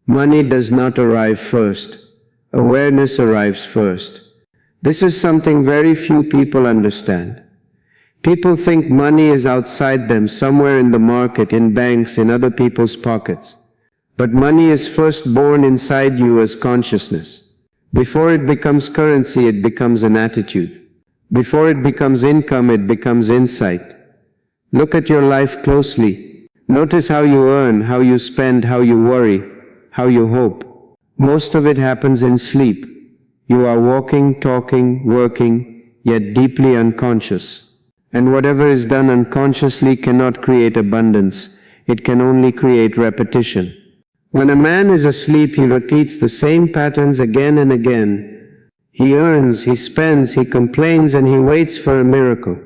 Money does not arrive first. Awareness arrives first. This is something very few people understand. People think money is outside them, somewhere in the market, in banks, in other people's pockets. But money is first born inside you as consciousness. Before it becomes currency, it becomes an attitude. Before it becomes income, it becomes insight. Look at your life closely. Notice how you earn, how you spend, how you worry, how you hope. Most of it happens in sleep. You are walking, talking, working, yet deeply unconscious. And whatever is done unconsciously cannot create abundance. It can only create repetition. When a man is asleep, he repeats the same patterns again and again. He earns, he spends, he complains, and he waits for a miracle.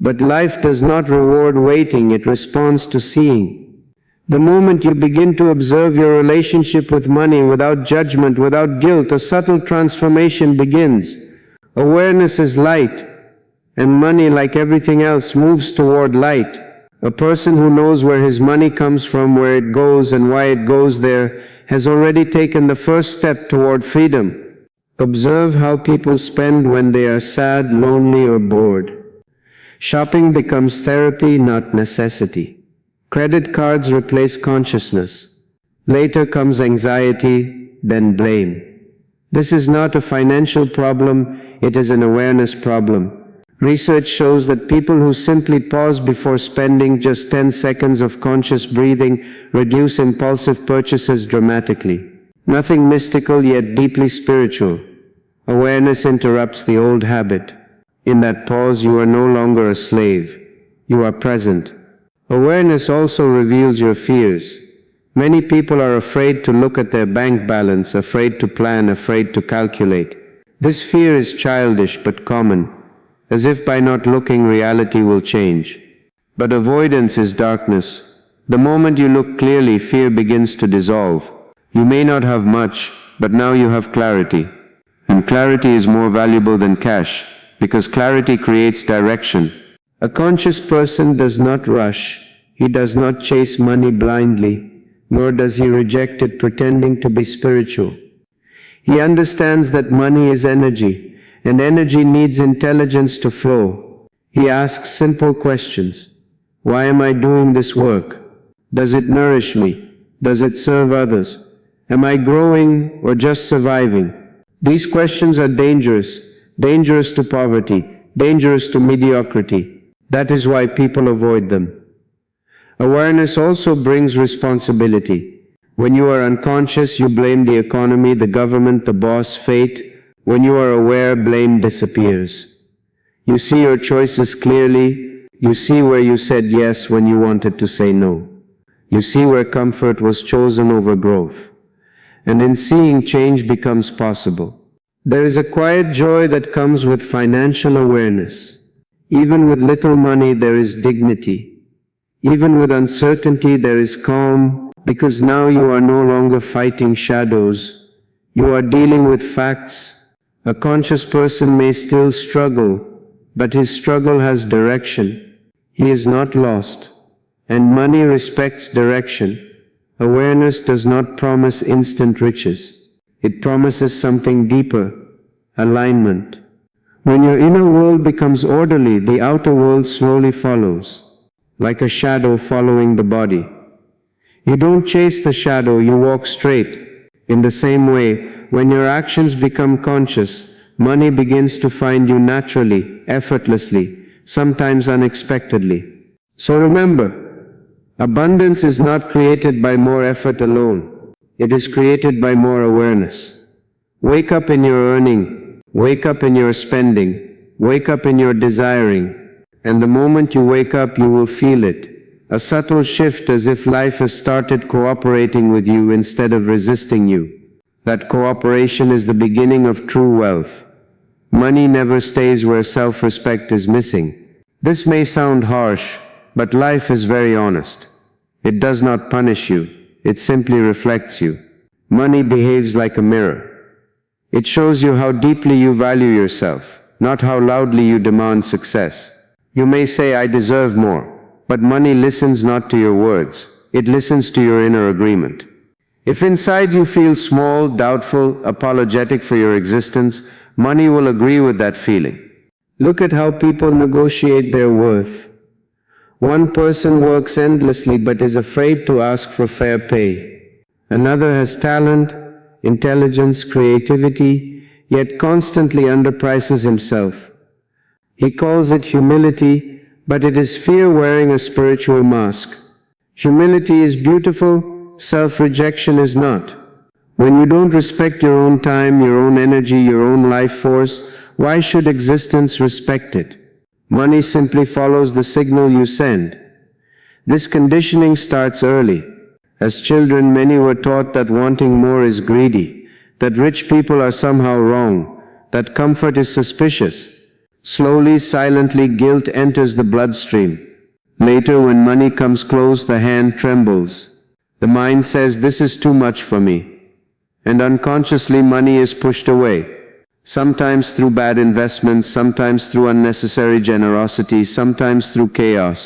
But life does not reward waiting, it responds to seeing. The moment you begin to observe your relationship with money without judgment, without guilt, a subtle transformation begins. Awareness is light, and money, like everything else, moves toward light. A person who knows where his money comes from, where it goes, and why it goes there, has already taken the first step toward freedom. Observe how people spend when they are sad, lonely, or bored. Shopping becomes therapy, not necessity. Credit cards replace consciousness. Later comes anxiety, then blame. This is not a financial problem, it is an awareness problem. Research shows that people who simply pause before spending, just 10 seconds of conscious breathing, reduce impulsive purchases dramatically. Nothing mystical, yet deeply spiritual. Awareness interrupts the old habit. In that pause, you are no longer a slave. You are present. Awareness also reveals your fears. Many people are afraid to look at their bank balance, afraid to plan, afraid to calculate. This fear is childish but common, as if by not looking reality will change. But avoidance is darkness. The moment you look clearly, fear begins to dissolve. You may not have much, but now you have clarity. And clarity is more valuable than cash, because clarity creates direction. A conscious person does not rush. He does not chase money blindly, nor does he reject it pretending to be spiritual. He understands that money is energy, and energy needs intelligence to flow. He asks simple questions. Why am I doing this work? Does it nourish me? Does it serve others? Am I growing or just surviving? These questions are dangerous to poverty, dangerous to mediocrity. That is why people avoid them. Awareness also brings responsibility. When you are unconscious, you blame the economy, the government, the boss, fate. When you are aware, blame disappears. You see your choices clearly. You see where you said yes when you wanted to say no. You see where comfort was chosen over growth. And in seeing, change becomes possible. There is a quiet joy that comes with financial awareness. Even with little money, there is dignity. Even with uncertainty, there is calm, because now you are no longer fighting shadows. You are dealing with facts. A conscious person may still struggle, but his struggle has direction. He is not lost. And money respects direction. Awareness does not promise instant riches. It promises something deeper, alignment. When your inner world becomes orderly, the outer world slowly follows, like a shadow following the body. You don't chase the shadow, you walk straight. In the same way, when your actions become conscious, money begins to find you naturally, effortlessly, sometimes unexpectedly. So remember, abundance is not created by more effort alone. It is created by more awareness. Wake up in your earning. Wake up in your spending, wake up in your desiring, and the moment you wake up you will feel it. A subtle shift, as if life has started cooperating with you instead of resisting you. That cooperation is the beginning of true wealth. Money never stays where self-respect is missing. This may sound harsh, but life is very honest. It does not punish you, it simply reflects you. Money behaves like a mirror. It shows you how deeply you value yourself, not how loudly you demand success. You may say, I deserve more, but money listens not to your words, it listens to your inner agreement. If inside you feel small, doubtful, apologetic for your existence, money will agree with that feeling. Look at how people negotiate their worth. One person works endlessly but is afraid to ask for fair pay. Another has talent, intelligence, creativity, yet constantly underprices himself. He calls it humility, but it is fear wearing a spiritual mask. Humility is beautiful, self-rejection is not. When you don't respect your own time, your own energy, your own life force, why should existence respect it? Money simply follows the signal you send. This conditioning starts early. As children, many were taught that wanting more is greedy, that rich people are somehow wrong, that comfort is suspicious. Slowly, silently, guilt enters the bloodstream. Later, when money comes close, the hand trembles. The mind says, "This is too much for me." And unconsciously, money is pushed away. Sometimes through bad investments, sometimes through unnecessary generosity, sometimes through chaos.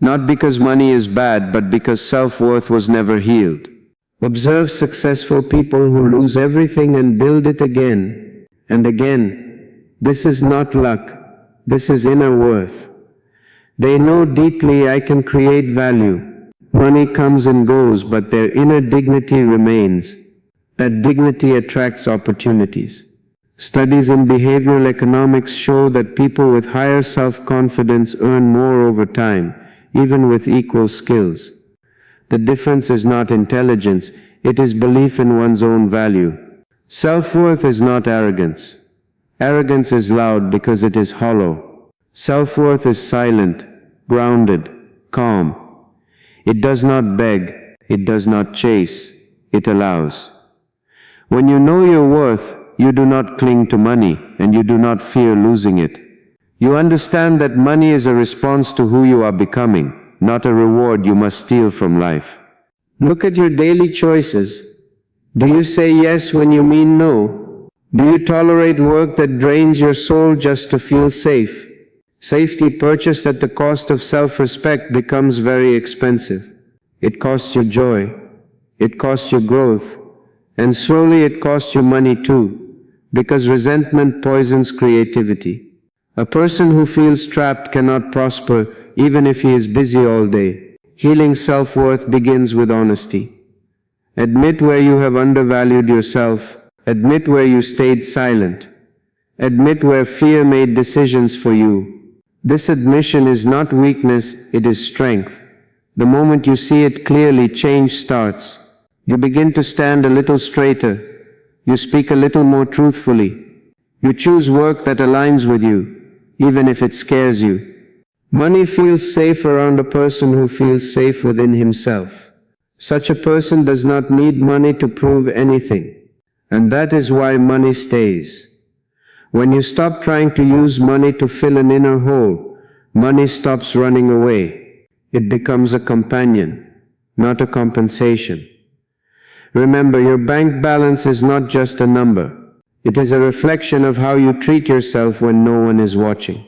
Not because money is bad, but because self-worth was never healed. Observe successful people who lose everything and build it again and again. This is not luck. This is inner worth. They know deeply, I can create value. Money comes and goes, but their inner dignity remains. That dignity attracts opportunities. Studies in behavioral economics show that people with higher self-confidence earn more over time, even with equal skills. The difference is not intelligence, it is belief in one's own value. Self-worth is not arrogance. Arrogance is loud because it is hollow. Self-worth is silent, grounded, calm. It does not beg, it does not chase, it allows. When you know your worth, you do not cling to money, and you do not fear losing it. You understand that money is a response to who you are becoming, not a reward you must steal from life. Look at your daily choices. Do you say yes when you mean no? Do you tolerate work that drains your soul just to feel safe? Safety purchased at the cost of self-respect becomes very expensive. It costs you joy. It costs you growth. And slowly it costs you money too, because resentment poisons creativity. A person who feels trapped cannot prosper even if he is busy all day. Healing self-worth begins with honesty. Admit where you have undervalued yourself. Admit where you stayed silent. Admit where fear made decisions for you. This admission is not weakness, it is strength. The moment you see it clearly, change starts. You begin to stand a little straighter. You speak a little more truthfully. You choose work that aligns with you, even if it scares you. Money feels safe around a person who feels safe within himself. Such a person does not need money to prove anything. And that is why money stays. When you stop trying to use money to fill an inner hole, money stops running away. It becomes a companion, not a compensation. Remember, your bank balance is not just a number. It is a reflection of how you treat yourself when no one is watching.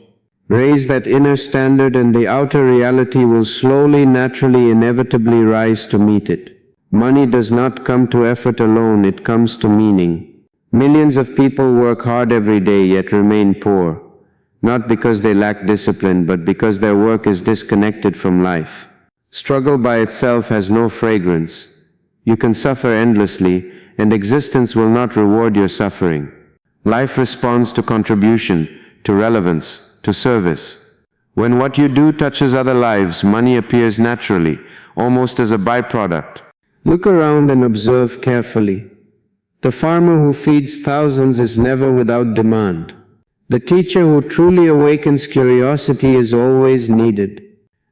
Raise that inner standard and the outer reality will slowly, naturally, inevitably rise to meet it. Money does not come to effort alone, it comes to meaning. Millions of people work hard every day yet remain poor, not because they lack discipline, but because their work is disconnected from life. Struggle by itself has no fragrance. You can suffer endlessly, and existence will not reward your suffering. Life responds to contribution, to relevance, to service. When what you do touches other lives, money appears naturally, almost as a byproduct. Look around and observe carefully. The farmer who feeds thousands is never without demand. The teacher who truly awakens curiosity is always needed.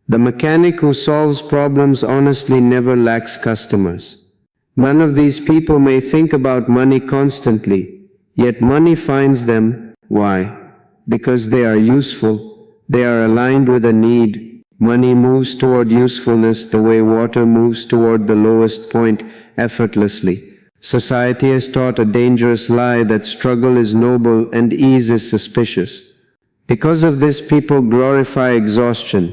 The mechanic who solves problems honestly never lacks customers. None of these people may think about money constantly, yet money finds them. Why? Because they are useful. They are aligned with a need. Money moves toward usefulness the way water moves toward the lowest point effortlessly. Society has taught a dangerous lie that struggle is noble and ease is suspicious. Because of this, people glorify exhaustion.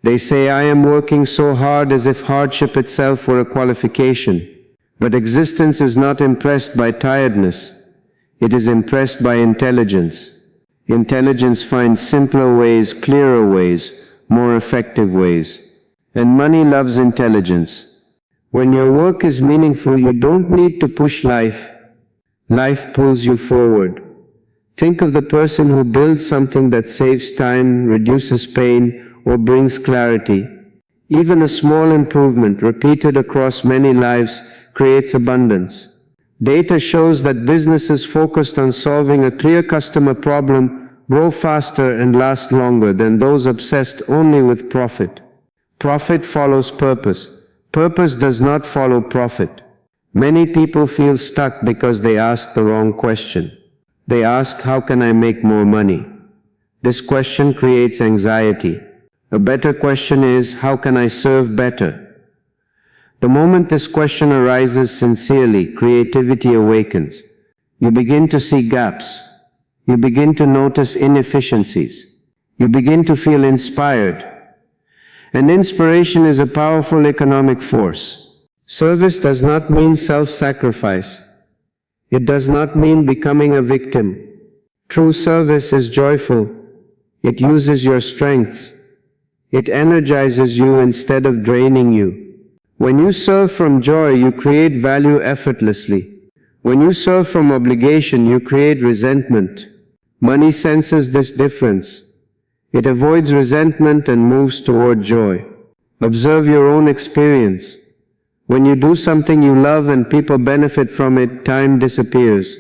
They say, "I am working so hard," as if hardship itself were a qualification. But existence is not impressed by tiredness. It is impressed by intelligence. Intelligence finds simpler ways, clearer ways, more effective ways. And money loves intelligence. When your work is meaningful, you don't need to push life. Life pulls you forward. Think of the person who builds something that saves time, reduces pain, or brings clarity. Even a small improvement, repeated across many lives, creates abundance. Data shows that businesses focused on solving a clear customer problem grow faster and last longer than those obsessed only with profit. Profit follows purpose. Purpose does not follow profit. Many people feel stuck because they ask the wrong question. They ask, how can I make more money? This question creates anxiety. A better question is, how can I serve better? The moment this question arises sincerely, creativity awakens. You begin to see gaps. You begin to notice inefficiencies. You begin to feel inspired. And inspiration is a powerful economic force. Service does not mean self-sacrifice. It does not mean becoming a victim. True service is joyful. It uses your strengths. It energizes you instead of draining you. When you serve from joy, you create value effortlessly. When you serve from obligation, you create resentment. Money senses this difference. It avoids resentment and moves toward joy. Observe your own experience. When you do something you love and people benefit from it, time disappears.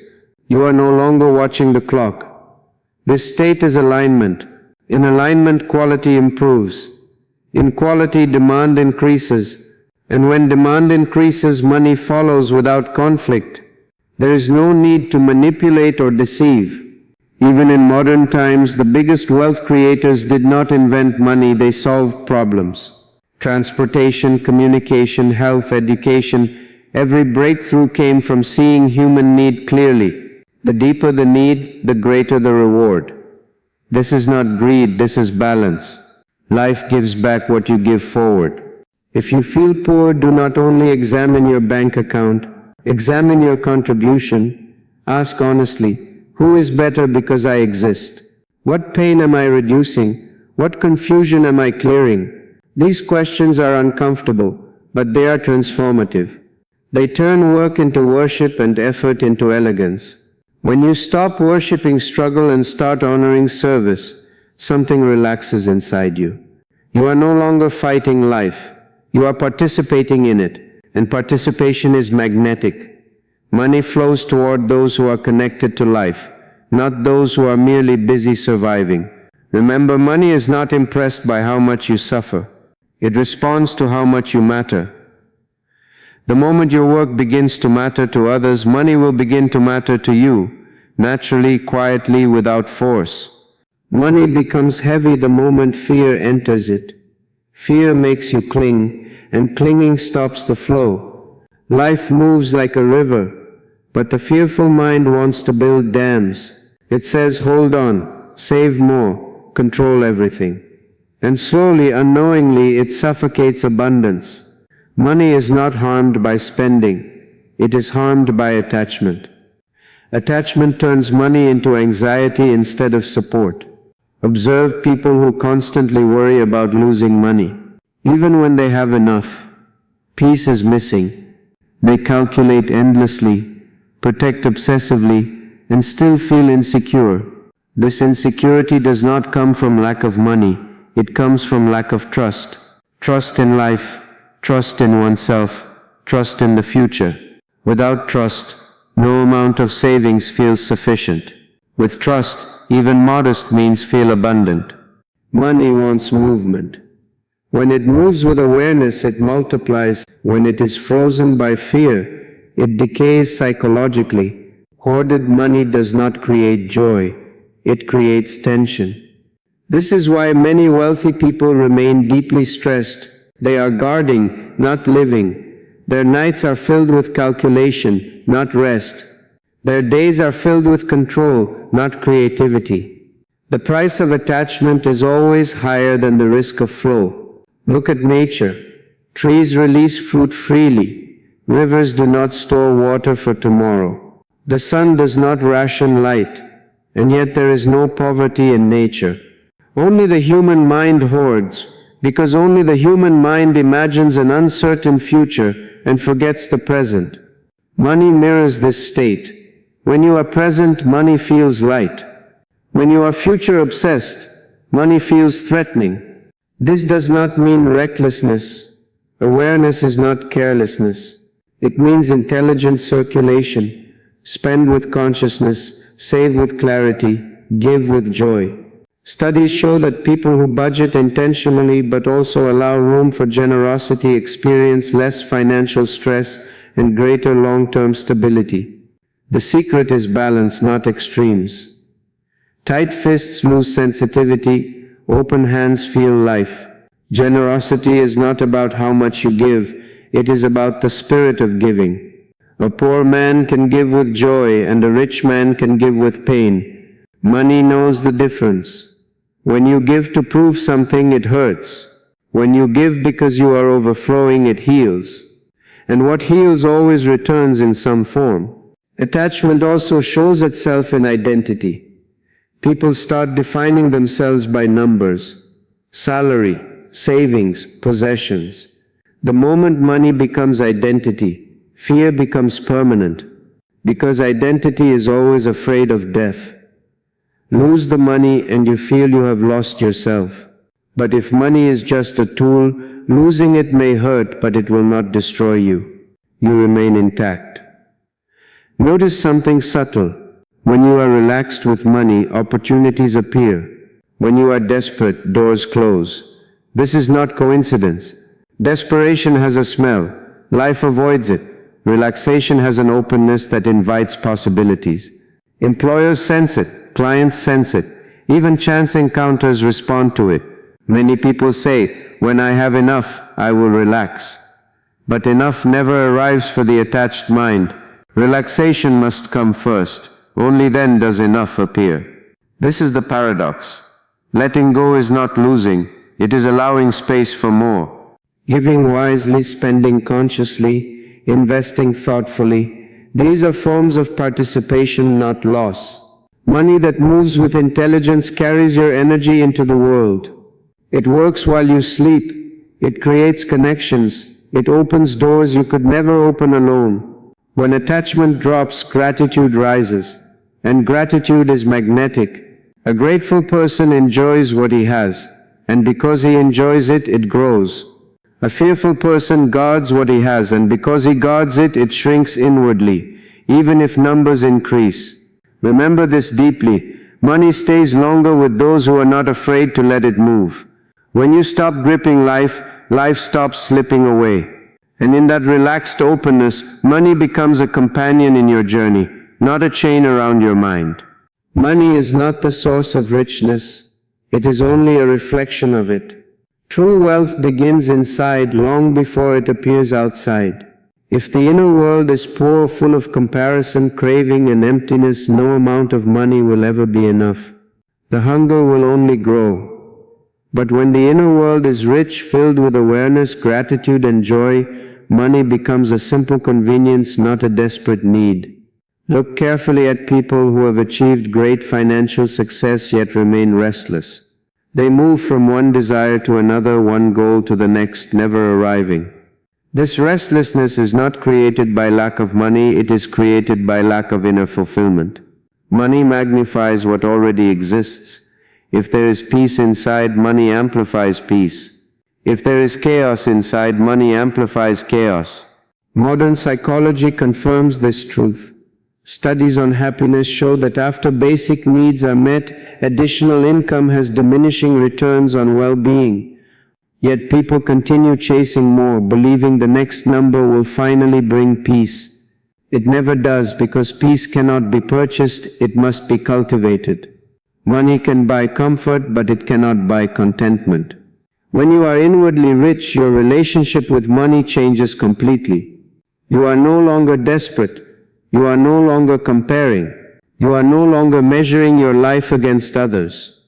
You are no longer watching the clock. This state is alignment. In alignment, quality improves. In quality, demand increases. And when demand increases, money follows without conflict. There is no need to manipulate or deceive. Even in modern times, the biggest wealth creators did not invent money, they solved problems. Transportation, communication, health, education, every breakthrough came from seeing human need clearly. The deeper the need, the greater the reward. This is not greed, this is balance. Life gives back what you give forward. If you feel poor, do not only examine your bank account, examine your contribution. Ask honestly, who is better because I exist? What pain am I reducing? What confusion am I clearing? These questions are uncomfortable, but they are transformative. They turn work into worship and effort into elegance. When you stop worshipping struggle and start honoring service, something relaxes inside you. You are no longer fighting life. You are participating in it, and participation is magnetic. Money flows toward those who are connected to life, not those who are merely busy surviving. Remember, money is not impressed by how much you suffer. It responds to how much you matter. The moment your work begins to matter to others, money will begin to matter to you, naturally, quietly, without force. Money becomes heavy the moment fear enters it. Fear makes you cling, and clinging stops the flow. Life moves like a river, but the fearful mind wants to build dams. It says, hold on, save more, control everything. And slowly, unknowingly, it suffocates abundance. Money is not harmed by spending. It is harmed by attachment. Attachment turns money into anxiety instead of support. Observe people who constantly worry about losing money. Even when they have enough, peace is missing. They calculate endlessly, protect obsessively, and still feel insecure. This insecurity does not come from lack of money. It comes from lack of trust. Trust in life, trust in oneself, trust in the future. Without trust, no amount of savings feels sufficient. With trust, even modest means feel abundant. Money wants movement. When it moves with awareness, it multiplies. When it is frozen by fear, it decays psychologically. Hoarded money does not create joy. It creates tension. This is why many wealthy people remain deeply stressed. They are guarding, not living. Their nights are filled with calculation, not rest. Their days are filled with control, not creativity. The price of attachment is always higher than the risk of flow. Look at nature. Trees release fruit freely. Rivers do not store water for tomorrow. The sun does not ration light, and yet there is no poverty in nature. Only the human mind hoards, because only the human mind imagines an uncertain future and forgets the present. Money mirrors this state. When you are present, money feels light. When you are future-obsessed, money feels threatening. This does not mean recklessness. Awareness is not carelessness. It means intelligent circulation. Spend with consciousness, save with clarity, give with joy. Studies show that people who budget intentionally but also allow room for generosity experience less financial stress and greater long-term stability. The secret is balance, not extremes. Tight fists lose sensitivity, open hands feel life. Generosity is not about how much you give, it is about the spirit of giving. A poor man can give with joy and a rich man can give with pain. Money knows the difference. When you give to prove something, it hurts. When you give because you are overflowing, it heals. And what heals always returns in some form. Attachment also shows itself in identity. People start defining themselves by numbers, salary, savings, possessions. The moment money becomes identity, fear becomes permanent, because identity is always afraid of death. Lose the money and you feel you have lost yourself. But if money is just a tool, losing it may hurt, but it will not destroy you. You remain intact. Notice something subtle. When you are relaxed with money, opportunities appear. When you are desperate, doors close. This is not coincidence. Desperation has a smell. Life avoids it. Relaxation has an openness that invites possibilities. Employers sense it. Clients sense it. Even chance encounters respond to it. Many people say, when I have enough, I will relax. But enough never arrives for the attached mind. Relaxation must come first. Only then does enough appear. This is the paradox. Letting go is not losing. It is allowing space for more. Giving wisely, spending consciously, investing thoughtfully. These are forms of participation, not loss. Money that moves with intelligence carries your energy into the world. It works while you sleep. It creates connections. It opens doors you could never open alone. When attachment drops, gratitude rises. And gratitude is magnetic. A grateful person enjoys what he has, and because he enjoys it, it grows. A fearful person guards what he has, and because he guards it, it shrinks inwardly, even if numbers increase. Remember this deeply. Money stays longer with those who are not afraid to let it move. When you stop gripping life, life stops slipping away. And in that relaxed openness, money becomes a companion in your journey, not a chain around your mind. Money is not the source of richness. It is only a reflection of it. True wealth begins inside long before it appears outside. If the inner world is poor, full of comparison, craving, and emptiness, no amount of money will ever be enough. The hunger will only grow. But when the inner world is rich, filled with awareness, gratitude, and joy, money becomes a simple convenience, not a desperate need. Look carefully at people who have achieved great financial success yet remain restless. They move from one desire to another, one goal to the next, never arriving. This restlessness is not created by lack of money, it is created by lack of inner fulfillment. Money magnifies what already exists. If there is peace inside, money amplifies peace. If there is chaos inside, money amplifies chaos. Modern psychology confirms this truth. Studies on happiness show that after basic needs are met, additional income has diminishing returns on well-being. Yet people continue chasing more, believing the next number will finally bring peace. It never does, because peace cannot be purchased, it must be cultivated. Money can buy comfort, but it cannot buy contentment. When you are inwardly rich, your relationship with money changes completely. You are no longer desperate. You are no longer comparing. You are no longer measuring your life against others.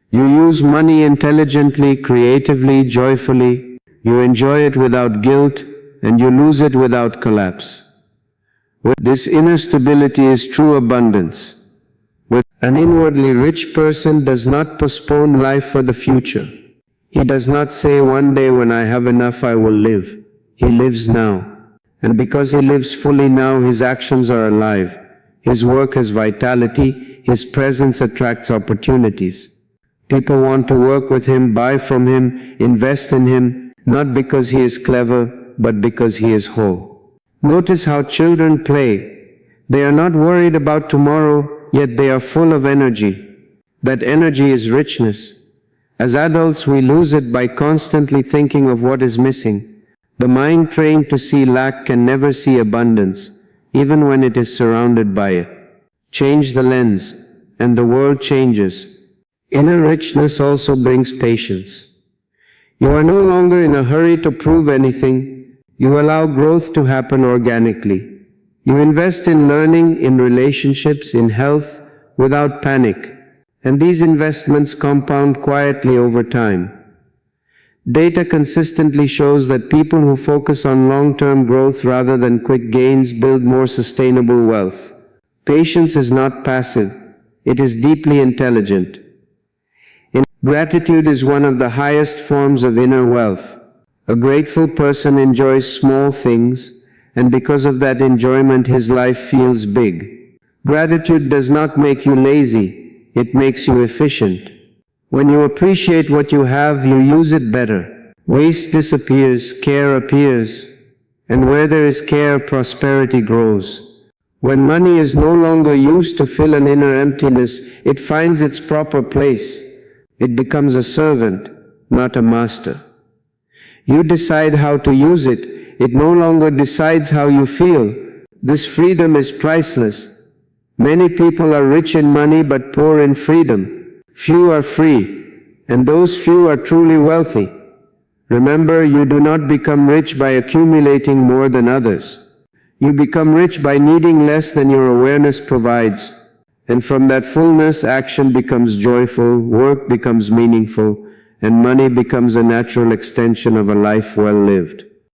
You use money intelligently, creatively, joyfully. You enjoy it without guilt, and you lose it without collapse. This inner stability is true abundance. An inwardly rich person does not postpone life for the future. He does not say, one day when I have enough I will live. He lives now. And because he lives fully now, his actions are alive. His work has vitality. His presence attracts opportunities. People want to work with him, buy from him, invest in him, not because he is clever, but because he is whole. Notice how children play. They are not worried about tomorrow, yet they are full of energy. That energy is richness. As adults, we lose it by constantly thinking of what is missing. The mind trained to see lack can never see abundance, even when it is surrounded by it. Change the lens, and the world changes. Inner richness also brings patience. You are no longer in a hurry to prove anything. You allow growth to happen organically. You invest in learning, in relationships, in health, without panic. And these investments compound quietly over time. Data consistently shows that people who focus on long-term growth rather than quick gains build more sustainable wealth. Patience is not passive. It is deeply intelligent. Gratitude is one of the highest forms of inner wealth. A grateful person enjoys small things, and because of that enjoyment his life feels big. Gratitude does not make you lazy, it makes you efficient. When you appreciate what you have, you use it better. Waste disappears, care appears, and where there is care, prosperity grows. When money is no longer used to fill an inner emptiness, it finds its proper place. It becomes a servant, not a master. You decide how to use it. It no longer decides how you feel. This freedom is priceless. Many people are rich in money but poor in freedom. Few are free, and those few are truly wealthy. Remember, you do not become rich by accumulating more than others. You become rich by needing less than your awareness provides. And from that fullness, action becomes joyful, work becomes meaningful, and money becomes a natural extension of a life well lived.